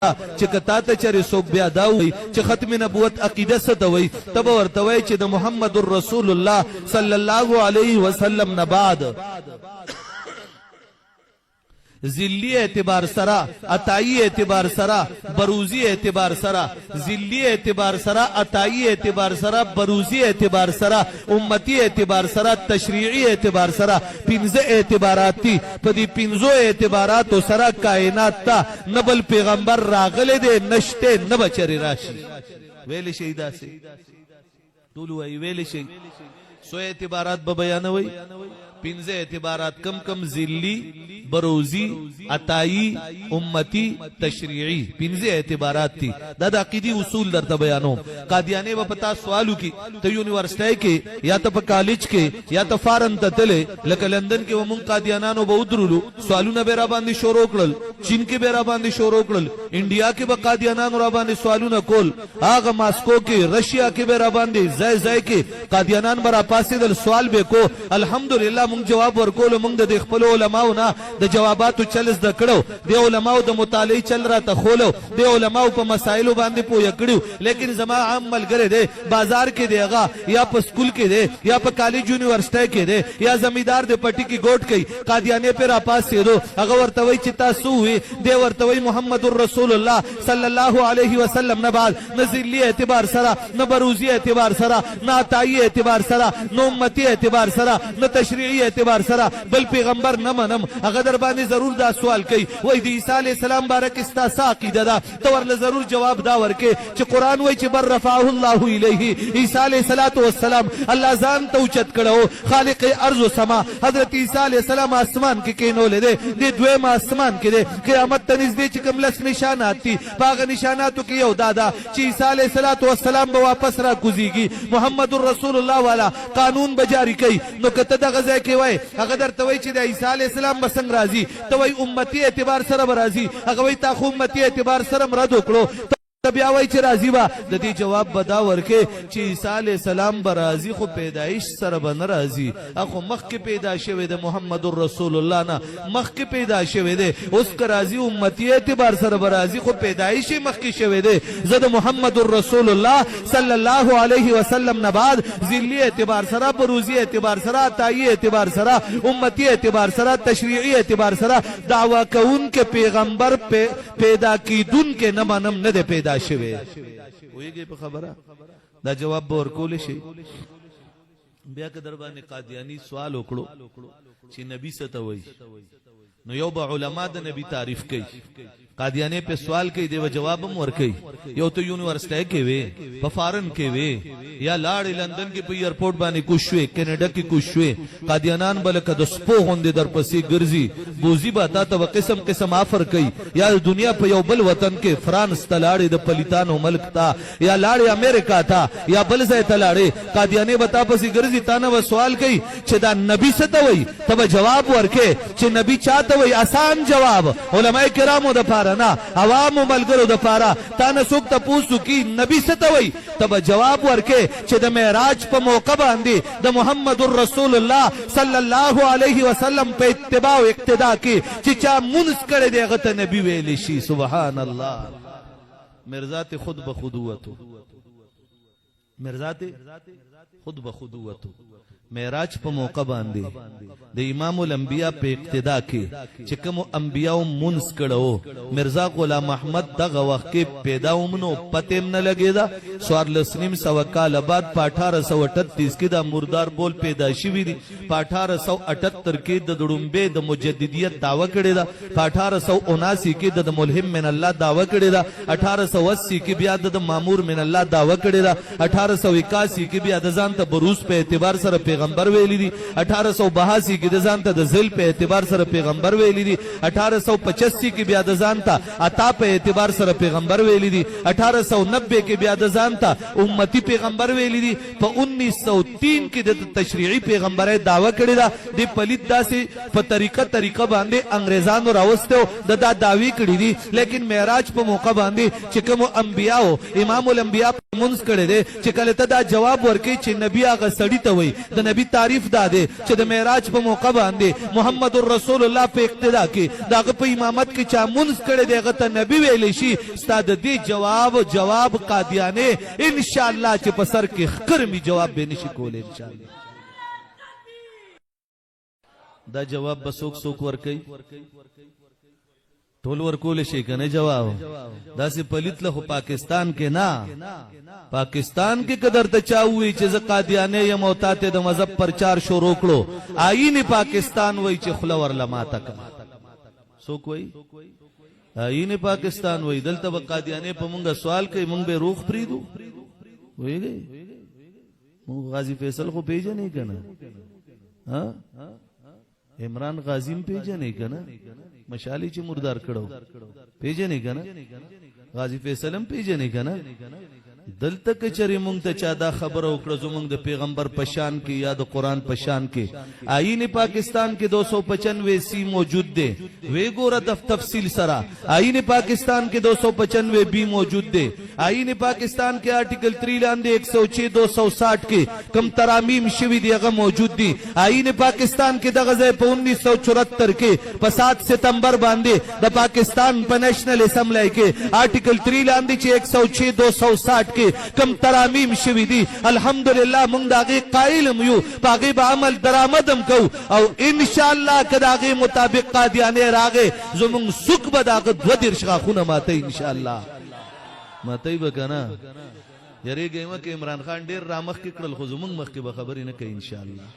چې کتا ته چرې څوک بیا دا وایي چې ختم نبوت عقیده څه ته وایي ته به ورته وایي چې د محمد رسول الله صلی الله علیه وسلم نه بعد ذلی اعتبار سرا، عطائی اعتبار سرا، بروزی اعتبار سرا، ذلی اعتبار سرا، عطائی اعتبار سرا، بروزی اعتبار سرا، امتی اعتبار سرا، تشریعی اعتبار سرا، پنځه اعتبارات تی پدی پنځو اعتباراتو سرا کائنات تا نبل پیغمبر راغله دے نشتے نبچری راشی ویل شي داسې ټول وای ویل شي سو اعتبارات به بیانوي پنځه اعتبارات کم کم ذلی بروزی عطائی امتی تشریعی پنځه اعتبارات تی دا د عقیدی اصول درته بیانوم قادیانه و پتا سوالو کی ته یونیورسيټي کې یا ته په کالج کې یا ته فارن ته تله لکه لندن کې ومون قادیانانو به ودرولو سوالونه به را باندې شروع کړل چین کې به را باندې شروع کړل انډیا کې به قادیانانو را باندې سوالونه کول هغه ماسکو کې رشیا کې به را باندې ځای کې قادیانان برا پاسې د سوال به کو الحمدلله مونږ جواب ورکول مونږ د خپل علماو نه د جواباتو چل زده کړو د علماو د مطالعه چل را ته خولو د علماو په مسایلو باندې پوهه کړو لیکن زما عام ملګری دی بازار کې دی هغه یا په سکول کې دی یا په کالج یونیورسيټي کې دی یا زمیدار د پټي کې ګوټ کوي قادیانه پر اپاس دو هغه ورته وی چې تاسو وي دی ورته وی محمد رسول الله صلی الله علیه وسلم نه بعد نزلی اعتبار سره نه بروزی اعتبار سره نه عطائی اعتبار سره نه امتی اعتبار سره نه تشریعی اعتبار سره بل پیغمبر نه منم هغه در باندې ضرور دا سوال کوي وای د عیسی علی السلام بارک استا عقیده دا تو ورله ضرور جواب دا ورکه چې قران وای چې بر رفعه الله الیه عیسی علیه السلام الله ځان ته اوچت کړو خالق ارض و سما حضرت عیسی علیه السلام اسمان کې کینول دي د دویم اسمان کې دي قیامت ته نږدې چې کوم لس نشانات دي باغ نشاناتو کې یو دادا چې عیسی علیه السلام به واپس را کوزيږي محمد رسول الله والا قانون بجاری کوي نو کته دغه ځای کې وای هغه درته وای چې د عیسی علی السلام بسنګ راضي ته وای امتی اعتبار سره راضي هغه وای تا خو امتی اعتبار سره رد وکړو بیا وای چې راضي با د دې جواب بدا ورکه چې عیسی علی السلام برازي خو پیدایش سره بن راضي اخو مخ کې پیدا شوه د محمد رسول الله نه مخ کې پیدا شوه دی اوس که راضي امتی اعتبار سره برازي خو پیدایش مخ کې شوه دی زه د محمد رسول الله صلی الله علیه وسلم نه بعد ذلی اعتبار سره بروزی اعتبار سره عطائی اعتبار سره امتی اعتبار سره تشریعی اعتبار سره دعوا کون کې پیغمبر پیدا کیدون کې نه منم نه پیدا شوه ویږي په خبره دا جواب ورکول شي بیا که در باندې قادیانی سوال وکړو چې نبی څه ته وایي نو یو به علما د نبی تعریف کوي قادیانه په سوال کوي دیو جواب هم ورکوي یو ته یونیورسيټي کې وي په فارن کې وي یا لاړ لندن کې په ایرپورټ باندې کوشوي کینیډا کې کوشوي قادیانان بلکې د سپو غوندې در پسې ګرځي بوزي به تا ته قسم قسم آفر کوي یا دنیا په یو بل وطن کې فرانس ته لاړې د پلیتانو ملک تا یا لاړې امریکا تا یا بل ځای ته لاړې قادیانه به تا پسې ګرځي تا نه سوال کوي چې دا نبی څه ته وایي ته جواب ورکې چې نبی چاته وایي آسان جواب علماء کرامو د پاره نه عوام ملګرو د پاره تا نه څوک تاسو کی نبی څه ته وایي ته جواب ورکې چې د معراج په موقع باندې د محمد رسول الله صلی الله علیه وسلم په اتباع او اقتدا کې چې چا منځ کړي دی هغه ته نبی ویل شي سبحان الله مرزات خود بخودوتو مرزات خود بخودوتو معراج په موقع باندې د امام الانبیاء په اقتدا کې چې کوم انبیاء منځ کړو مرزا غلام احمد دغه وخت کې پیدا ومنو پته نه لګیدا سوار لسنیم سو کال بعد په 1838 کې د مردار بول پیدا شوی دی په 1878 کې د دړمبه د مجددیت داوا کړی دا په 1879 کې د ملهم من الله داوا کړی دا 1880 کې بیا د مامور من الله داوا کړی دا 1881 کې بیا د ځان ته بروز په اعتبار سره پیغمبر ویلی دی 1882 کې د ځان ته د ذل په اعتبار سره پیغمبر ویلی دی 1885 کې بیا د ځان ته عطا په اعتبار سره پیغمبر ویلی دی 1890 کې بیا د ځان ته امتی پیغمبر ویلی دی په 1903 کې د تشریعي پیغمبري داوا کړی دا د پلیت داسې په طریقه باندې انګريزانو راوستو د دا داوی کړی دي لیکن معراج په موقع باندې چې کوم انبیاء امام الانبیاء منځ کړی دي چې کله ته دا جواب ورکې چې نبی هغه سړی ته وای د نبی تعریف دا دی چې د معراج په موقع باندې محمد رسول الله په اقتدا کې داغه په امامت کې چا منځ کړي دغه ته نبی ویل شي ستا د دې جواب قادیانه ان شاء الله چې په سر کې خرمي جواب به نشي کولای ان شاء الله دا جواب بسوک سوک ورکي ټول ورکول شي کنه جواب دا سي پلیت له پاکستان کې نه پاکستان کې قدر ته چاوي چې ز قادیانه یم او تاته د مذهب پرچار شروع کړو آئین پاکستان وای چې خلور لما تک سوک وای آئین پاکستان وای دلته قادیانه په مونږه سوال کوي مونږ به روخ پریدو وایږي مونږ غازی فیصل خو پیژنې کنه ها عمران غازیم پیژنې کنه مشالی چې مردار کړو پیژنې کنه غازی فیصلم پیژنې کنه دلته کچری مونږ ته چا دا خبر وکړه زمونږ د پیغمبر پشان کې یا د قران پشان کې آئین پاکستان کې 295 سی موجود دی وی ګوره د تفصیل سره آئین پاکستان کې 295 بی موجود دی آئین پاکستان کې آرټیکل 3 لاندې 106 260 کې کم ترامیم شوی دی هغه موجود دی آئین پاکستان کې دغه ځای په 1974 کې په 7 ستمبر باندې د پاکستان په نېشنل اسمبلی کې آرټیکل 3 لاندې چې 106 260 کې کم ترامیم شوی دی الحمدلله مونږ داغه قائل یو پاغه به عمل درآمدم کو او ان شاء الله کداغه مطابق قادیانه راغه زمون سوق به داغه دو درش غاخونه ماته ان شاء الله ماته به کنه یریږم کې عمران خان ډیر رامخ کې کړل خو زمون مخ کې به خبرې نه کوي ان شاء الله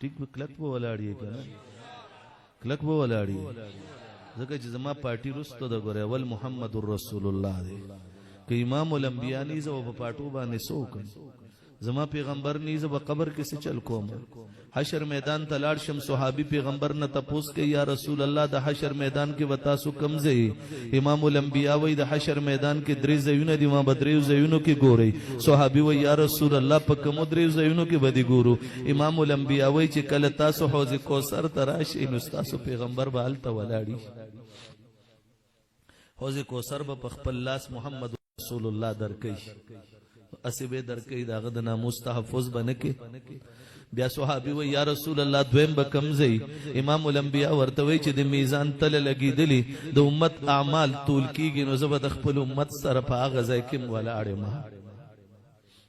ټیک کلک په ولاړی کنه کلک په ولاړی ځکه چې زما پارټي رستو د غره اول محمد رسول الله دی کہ امام الانبیاء نیزه و پاټو باندې سوکم زما پیغمبر نیزه و قبر کې سے چل کوم حشر میدان تلاړ شم صحابي پیغمبر نه تپوس کې یا رسول الله د حشر میدان کې وتا سو کمزې امام الانبیاء وې د حشر میدان کې درې زيونه دي ما بدرې زيونو کې ګوري صحابي وې یا رسول الله په کوم درې زيونو کې بدی ګورو امام الانبیاء وې چې کله تاسو حوض کوثر تراشي نو تاسو پیغمبر به الته ولاړی حوض کوثر به خپل لاس محمد رسول الله درکې اسبه درکې داغه د ناموس تحفظ بنکې بیا صحابي و یا رسول الله دویم به کمزې امام الانبیاء ورته وی چې د میزان تل لګیدلی د امت اعمال طول کیږي نو زبد خپل امت سره په هغه ځای کې ولاړې ما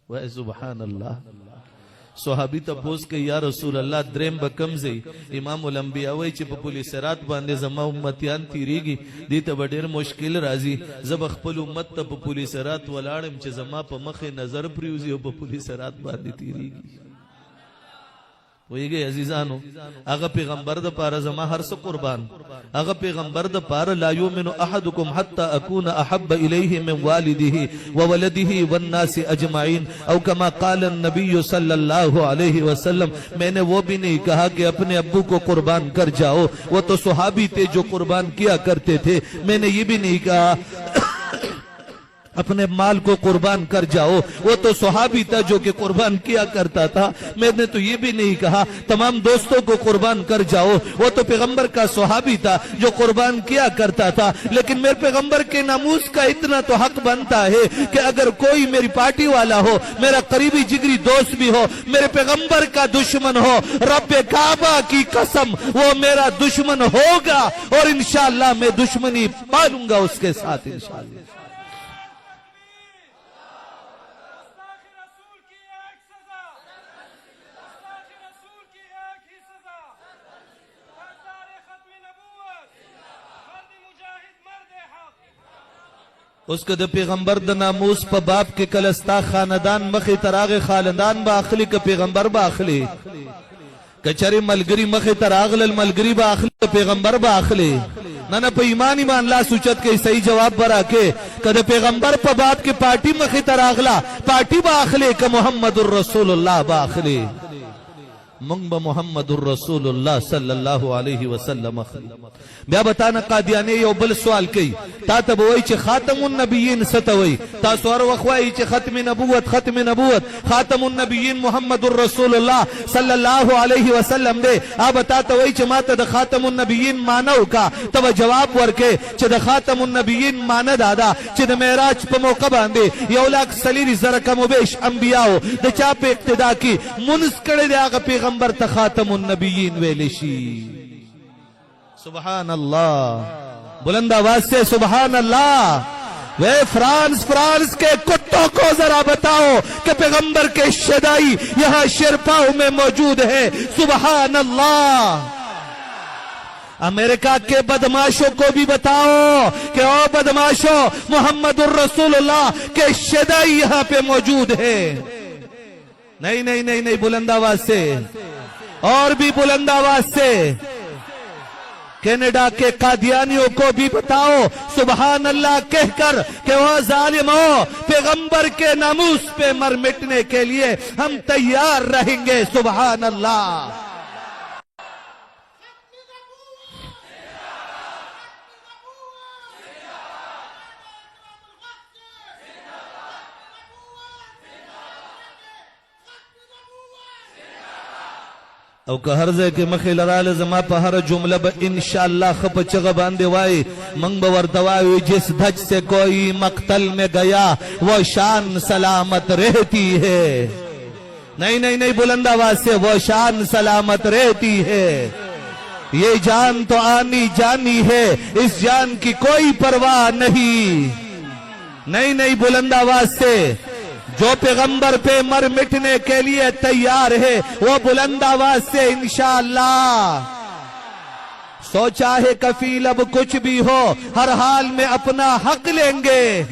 و سبحان الله صحابي تپوس کې یا رسول الله دریم به کمزې امام الانبیاء وی چې په پولیس رات باندې زما امتیان تیریږي دې ته ډېر مشکل راځي زب خپل امت ته په پولیس رات ولاړم چې زما په مخه نظر پریوزي او په پولیس رات باندې تیریږي ویږي عزیزانو هغه پیغمبر د پاره زما هر څه قربان هغه پیغمبر د پاره لا یؤمن احدکم حتى اكون احب الیه من والده وولده والناس اجمعین او کما قال النبی صلی اللہ علیہ وسلم میں نے وہ بھی نہیں کہا کہ اپنے ابو کو قربان کر جاؤ وہ تو صحابی تھے جو قربان کیا کرتے تھے میں نے یہ بھی نہیں کہا अपने माल को कुर्बान कर जाओ वो तो सहाबी था जो कि कुर्बान किया करता था मैंने तो ये भी नहीं कहा तमाम दोस्तों को कुर्बान कर जाओ वो तो पैगंबर का सहाबी था जो कुर्बान किया करता था लेकिन मेरे पैगंबर के नामूस का इतना तो हक बनता है कि अगर कोई मेरी पार्टी वाला हो मेरा करीबी जिगरी दोस्त भी हो मेरे पैगंबर का दुश्मन हो रब्बे काबा की कसम वो मेरा दुश्मन होगा और इंशाअल्लाह मैं दुश्मनी पालूंगा उसके साथ इंशाअल्लाह उसके द पैगंबर द नामूस प बाप के कलस्ता खानदान मखे तरागे खानदान बाखली के पैगंबर बाखली कचरी मलगरी मखे तरागल मलगरी बाखली पैगंबर बाखली ना पे ईमान ईमान ला सूचत के सही जवाब बरा के कद पैगंबर प बाप के पार्टी मखे तरागला पार्टी बाखले का मोहम्मदुर रसूलुल्लाह बाखली منگ محمد الرسول اللہ صلی اللہ علیہ وسلم بیا بتانا قادیانی یو بل سوال کی تا تبوئی چھ خاتم النبیین ستوئی تا سوار وخوائی چھ ختم نبوت خاتم النبیین محمد الرسول اللہ صلی اللہ علیہ وسلم دے آب تا توئی چھ ماتا دا خاتم النبیین مانو کا تب جواب ورکے چھ دا خاتم النبیین مانا دادا چھ دا معراج پا موقع باندے یو لاکھ سلیری زرکم و بیش انبیاءو دا چاپ اقتدا کی منس کڑے دے آگا پیغمبر تا خاتم النبیین ویلشی سبحان اللہ بلند آواز سے سبحان اللہ وے فرانس کے کتوں کو ذرا بتاؤ کہ پیغمبر کے شدائی یہاں شرپاؤ میں موجود ہے سبحان اللہ امریکہ کے بدماشوں کو بھی بتاؤ کہ او بدماشوں محمد الرسول اللہ کے شدائی یہاں پہ موجود ہے نہیں بلند آواز سے اور بھی بلند آواز سے کینیڈا کے قادیانیوں کو بھی بتاؤ سبحان اللہ کہہ کر کہ وہ ظالموں پیغمبر کے ناموس پہ مر مٹنے کے لیے ہم تیار رہیں گے سبحان اللہ او که هر ځای کې مخې لراله زما په هر جمله به انشاءاللہ خپ چغه باندې وای منګ به ورته وایو جس دھج سے کوئی مقتل میں گیا وہ شان سلامت رہتی ہے نہیں بلند آواز سے وہ شان سلامت رہتی ہے یہ جان تو آنی جانی ہے اس جان کی کوئی پرواہ نہیں بلند آواز سے جو پیغمبر پہ مر مٹنے کے لیے تیار ہے وہ بلند آواز سے انشاءاللہ سوچا ہے کفیل اب کچھ بھی ہو ہر حال میں اپنا حق لیں گے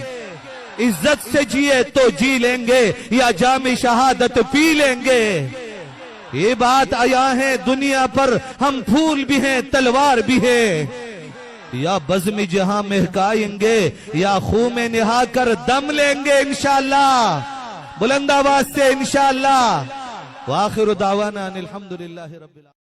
عزت سے جیے تو جی لیں گے یا جام شہادت پی لیں گے یہ بات آیا ہے دنیا پر ہم پھول بھی ہیں تلوار بھی ہیں یا بزم جہاں مہکائیں گے یا خوں میں نہا کر دم لیں گے انشاءاللہ بلند آواز سے انشاءاللہ وآخر دعوانا ان الحمدللہ رب العالمین